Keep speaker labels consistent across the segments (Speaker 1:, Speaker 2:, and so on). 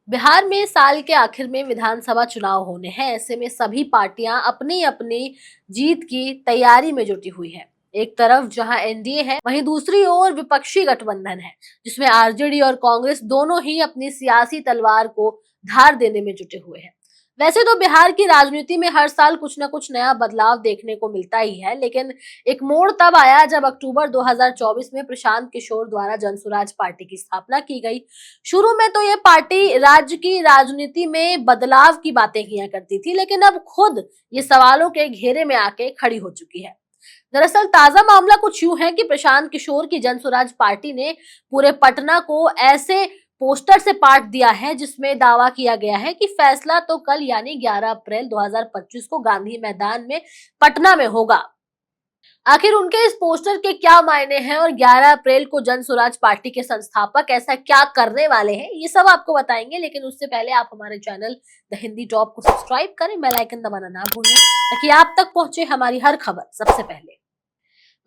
Speaker 1: बिहार में साल के आखिर में विधानसभा चुनाव होने हैं। ऐसे में सभी पार्टियां अपनी अपनी जीत की तैयारी में जुटी हुई है। एक तरफ जहां एनडीए है, वहीं दूसरी ओर विपक्षी गठबंधन है, जिसमें आरजेडी और कांग्रेस दोनों ही अपनी सियासी तलवार को धार देने में जुटे हुए हैं। वैसे तो बिहार की राजनीति में हर साल कुछ न कुछ नया बदलाव देखने को मिलता ही है, लेकिन एक मोड़ तब आया जब अक्टूबर 2024 में प्रशांत किशोर द्वारा जनसुराज पार्टी की स्थापना की गई। शुरू में तो ये पार्टी राज्य की राजनीति में बदलाव की बातें किया करती थी, लेकिन अब खुद ये सवालों के घेरे में आके खड़ी हो चुकी है। दरअसल ताजा मामला कुछ यूं है कि प्रशांत किशोर की जनसुराज पार्टी ने पूरे पटना को ऐसे पोस्टर से पाट दिया है जिसमें दावा किया गया है कि फैसला तो कल यानी 11 अप्रैल 2025 को गांधी मैदान में पटना में होगा। आखिर उनके इस पोस्टर के क्या मायने हैं और 11 अप्रैल को जन स्वराज पार्टी के संस्थापक ऐसा क्या करने वाले हैं, ये सब आपको बताएंगे। लेकिन उससे पहले आप हमारे चैनल द हिंदी टॉप को सब्सक्राइब करें, बेल आइकन दबाना ना भूलें ताकि आप तक पहुंचे हमारी हर खबर सबसे पहले।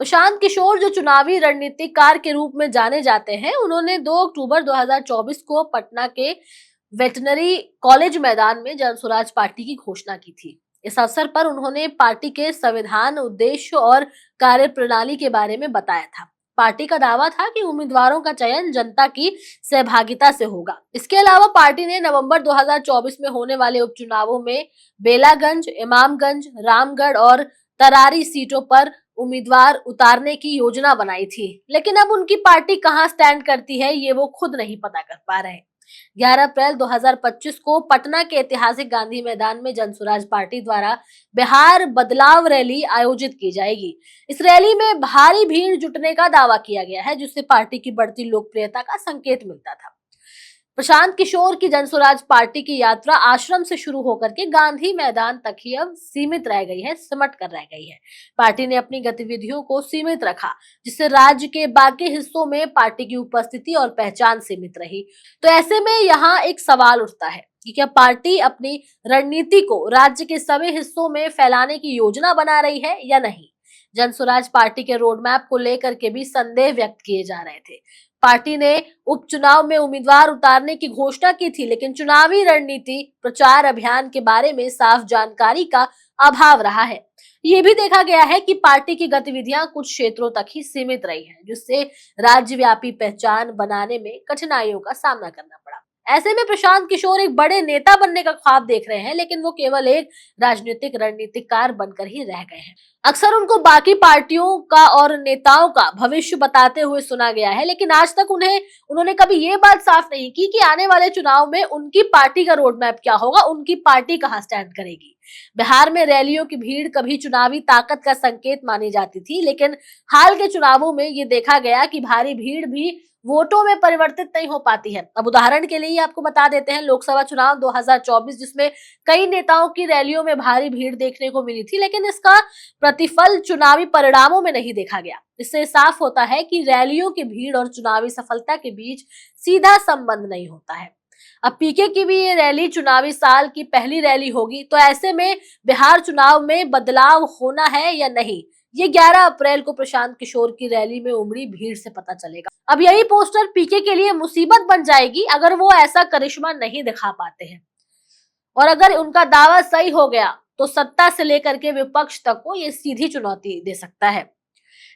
Speaker 1: प्रशांत किशोर जो चुनावी रणनीतिकार के रूप में जाने जाते हैं, उन्होंने 2 अक्टूबर 2024 को पटना के वेटनरी कॉलेज मैदान में जन स्वराज पार्टी की घोषणा की थी। इस अवसर पर उन्होंने पार्टी के संविधान, उद्देश्य और कार्यप्रणाली के बारे में बताया था। पार्टी का दावा था कि उम्मीदवारों का चयन जनता की सहभागिता से होगा। इसके अलावा पार्टी ने नवंबर 2024 में होने वाले उपचुनावों में बेलागंज, इमामगंज, रामगढ़ और तरारी सीटों पर उम्मीदवार उतारने की योजना बनाई थी, लेकिन अब उनकी पार्टी कहां स्टैंड करती है ये वो खुद नहीं पता कर पा रहे। 11 अप्रैल 2025 को पटना के ऐतिहासिक गांधी मैदान में जनसुराज पार्टी द्वारा बिहार बदलाव रैली आयोजित की जाएगी। इस रैली में भारी भीड़ जुटने का दावा किया गया है, जिससे पार्टी की बढ़ती लोकप्रियता का संकेत मिलता था। प्रशांत किशोर की जनसुराज पार्टी की यात्रा आश्रम से शुरू होकर के गांधी मैदान तक ही अब सीमित रह गई है, सिमट कर रह गई है। पार्टी ने अपनी गतिविधियों को सीमित रखा, जिससे राज्य के बाकी हिस्सों में पार्टी की उपस्थिति और पहचान सीमित रही। तो ऐसे में यहाँ एक सवाल उठता है कि क्या पार्टी अपनी रणनीति को राज्य के सभी हिस्सों में फैलाने की योजना बना रही है या नहीं। जनसुराज पार्टी के रोड मैप को लेकर के भी संदेह व्यक्त किए जा रहे थे। पार्टी ने उपचुनाव में उम्मीदवार उतारने की घोषणा की थी, लेकिन चुनावी रणनीति प्रचार अभियान के बारे में साफ जानकारी का अभाव रहा है। ये भी देखा गया है कि पार्टी की गतिविधियां कुछ क्षेत्रों तक ही सीमित रही हैं, जिससे राज्यव्यापी पहचान बनाने में कठिनाइयों का सामना करना पड़ा। ऐसे में प्रशांत किशोर एक बड़े नेता बनने का ख्वाब देख रहे हैं, लेकिन वो केवल एक राजनीतिक रणनीतिकार बनकर ही रह गए हैं। अक्सर उनको बाकी पार्टियों का और नेताओं का भविष्य बताते हुए सुना गया है, लेकिन आज तक उन्होंने कभी ये बात साफ नहीं की कि आने वाले चुनाव में उनकी पार्टी का रोड मैप क्या होगा, उनकी पार्टी कहां स्टैंड करेगी। बिहार में रैलियों की भीड़ कभी चुनावी ताकत का संकेत मानी जाती थी, लेकिन हाल के चुनावों में ये देखा गया कि भारी भीड़ भी वोटों में परिवर्तित नहीं हो पाती है। अब उदाहरण के लिए आपको बता देते हैं, लोकसभा चुनाव 2024 जिसमें कई नेताओं की रैलियों में भारी भीड़ देखने को मिली थी, लेकिन इसका प्रतिफल चुनावी परिणामों में नहीं देखा गया। इससे साफ होता है कि रैलियों की भीड़ और चुनावी सफलता के बीच सीधा संबंध नहीं होता है। अब पीके की भी ये रैली चुनावी साल की पहली रैली होगी, तो ऐसे में बिहार चुनाव में बदलाव होना है या नहीं, ये 11 अप्रैल को प्रशांत किशोर की रैली में उमड़ी भीड़ से पता चलेगा। अब यही पोस्टर पीके के लिए मुसीबत बन जाएगी अगर वो ऐसा करिश्मा नहीं दिखा पाते हैं, और अगर उनका दावा सही हो गया तो सत्ता से लेकर के विपक्ष तक को ये सीधी चुनौती दे सकता है।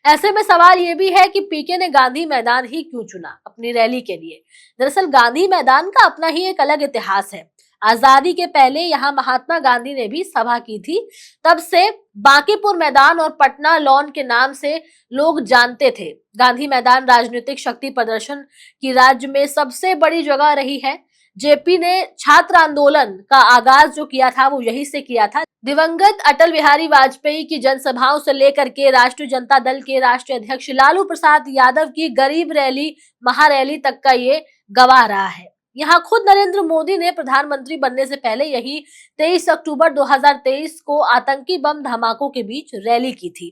Speaker 1: ऐसे में सवाल ये भी है कि पीके ने गांधी मैदान ही क्यों चुना अपनी रैली के लिए। दरअसल गांधी मैदान का अपना ही एक अलग इतिहास है। आजादी के पहले यहाँ महात्मा गांधी ने भी सभा की थी। तब से बांकीपुर मैदान और पटना लॉन के नाम से लोग जानते थे। गांधी मैदान राजनीतिक शक्ति प्रदर्शन की राज्य में सबसे बड़ी जगह रही है। जेपी ने छात्र आंदोलन का आगाज जो किया था वो यहीं से किया था। दिवंगत अटल बिहारी वाजपेयी की जनसभाओं से लेकर के राष्ट्रीय जनता दल के राष्ट्रीय अध्यक्ष लालू प्रसाद यादव की गरीब रैली, महारैली तक का ये गवाह रहा है। यहाँ खुद नरेंद्र मोदी ने प्रधानमंत्री बनने से पहले यही 23 अक्टूबर 2023 को आतंकी बम धमाकों के बीच रैली की थी।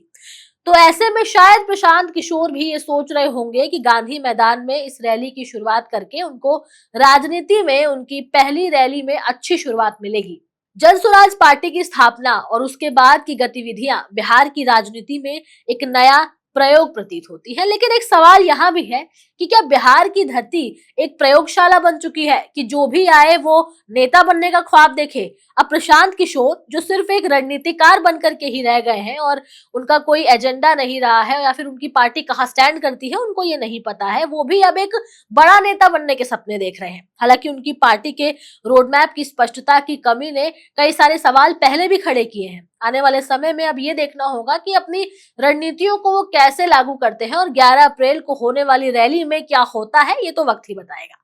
Speaker 1: तो ऐसे में शायद प्रशांत किशोर भी ये सोच रहे होंगे कि गांधी मैदान में इस रैली की शुरुआत करके उनको राजनीति में उनकी पहली रैली में अच्छी शुरुआत मिलेगी। जन स्वराज पार्टी की स्थापना और उसके बाद की गतिविधियां बिहार की राजनीति में एक नया प्रयोग प्रतीत होती है। लेकिन एक सवाल यहाँ भी है कि क्या बिहार की धरती एक प्रयोगशाला बन चुकी है कि जो भी आए वो नेता बनने का ख्वाब देखे? अब प्रशांत किशोर जो सिर्फ एक रणनीतिकार बनकर के ही रह गए हैं और उनका कोई एजेंडा नहीं रहा है या फिर उनकी पार्टी कहाँ स्टैंड करती है उनको ये नहीं पता है, वो भी अब एक बड़ा नेता बनने के सपने देख रहे हैं। हालांकि उनकी पार्टी के रोडमैप की स्पष्टता की कमी ने कई सारे सवाल पहले भी खड़े किए हैं। आने वाले समय में अब ये देखना होगा कि अपनी रणनीतियों को वो कैसे लागू करते हैं और 11 अप्रैल को होने वाली रैली में क्या होता है ये तो वक्त ही बताएगा।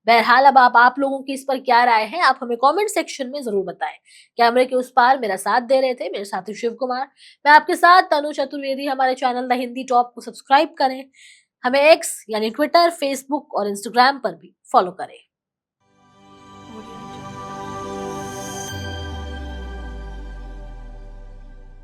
Speaker 1: बहरहाल अब आप लोगों की इस पर क्या राय है, आप हमें कमेंट सेक्शन में जरूर बताएं। कैमरे के उस पार मेरा साथ दे रहे थे मेरे साथी शिव कुमार, मैं आपके साथ तनु चतुर्वेदी। हमारे चैनल द हिंदी टॉप को सब्सक्राइब करें, हमें एक्स यानी ट्विटर, फेसबुक और इंस्टाग्राम पर भी फॉलो करें।